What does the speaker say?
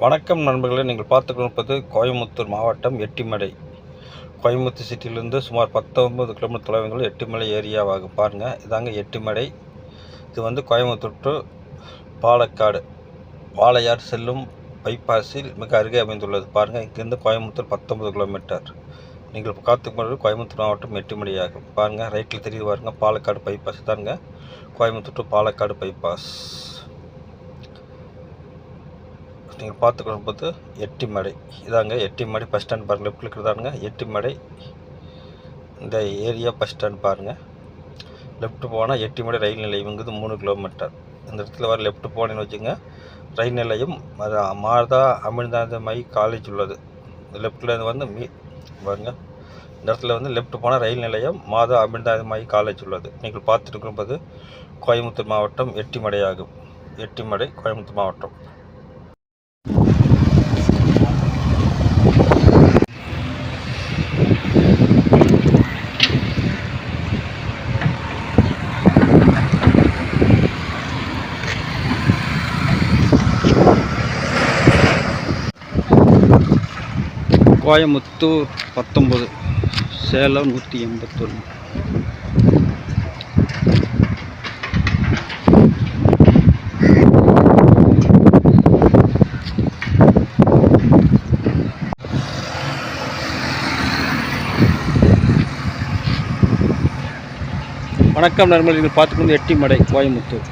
வணக்கம் நண்பர்களே, நீங்கள் பார்த்து கொண்டிருப்பது கோயம்புத்தூர் மாவட்டம் எட்டிமடை. கோயம்புத்தூர் சிட்டியிலிருந்து சுமார் 19 கிலோமீட்டர் தொலைவில் எட்டிமலை ஏரியாவாகும். பாருங்கள், இதாங்க எட்டிமடை. இது கோயம்புத்தூர் டு பாலக்காடு வாளையார் செல்லும் பைபாஸில் மிக அருகே அமைந்துள்ளது. பாருங்கள், இங்கிருந்து கோயம்புத்தூர் 19 கிலோமீட்டர். நீங்கள் பார்த்துக்கொண்டு கோயம்புத்தூர் மாவட்டம் எட்டிமடை ஆகும். பாருங்கள், ரைட்டில் தெரியுது பாருங்கள், பாலக்காடு பைபாஸ் தாங்க கோயம்புத்தூர் டு பாலக்காடு பைபாஸ். நீங்கள் பார்த்துக்கொள்வது எட்டிமடை. இதாங்க எட்டிமடை பஸ் ஸ்டாண்ட். பாருங்கள், லெஃப்ட்டில் இருக்கிறதானுங்க எட்டிமடை. இந்த ஏரியா பஸ் ஸ்டாண்ட் பாருங்கள். லெஃப்ட் போனால் எட்டிமடை ரயில் நிலையம். இங்குது 3 கிலோமீட்டர். இந்த இடத்துல வர லெஃப்ட் போனேன்னு வச்சுங்க, ரயில் நிலையம் மாதா அமிர்தாந்தமயி காலேஜ் உள்ளது. லெஃப்டில் பாருங்கள், இந்த இடத்துல லெஃப்ட் போனால் ரயில் நிலையம் மாதா அமிர்தாந்தமயி காலேஜ் உள்ளது. நீங்கள் பார்த்துட்டு கோயம்புத்தூர் மாவட்டம் எட்டிமடை ஆகும். எட்டிமடை கோயம்புத்தூர் மாவட்டம். கோயம்புத்தூர் 19, சேலம் 181. வணக்கம் நண்பர்கள், பார்த்துக்கொண்டு எட்டிமடை கோயம்புத்தூர்.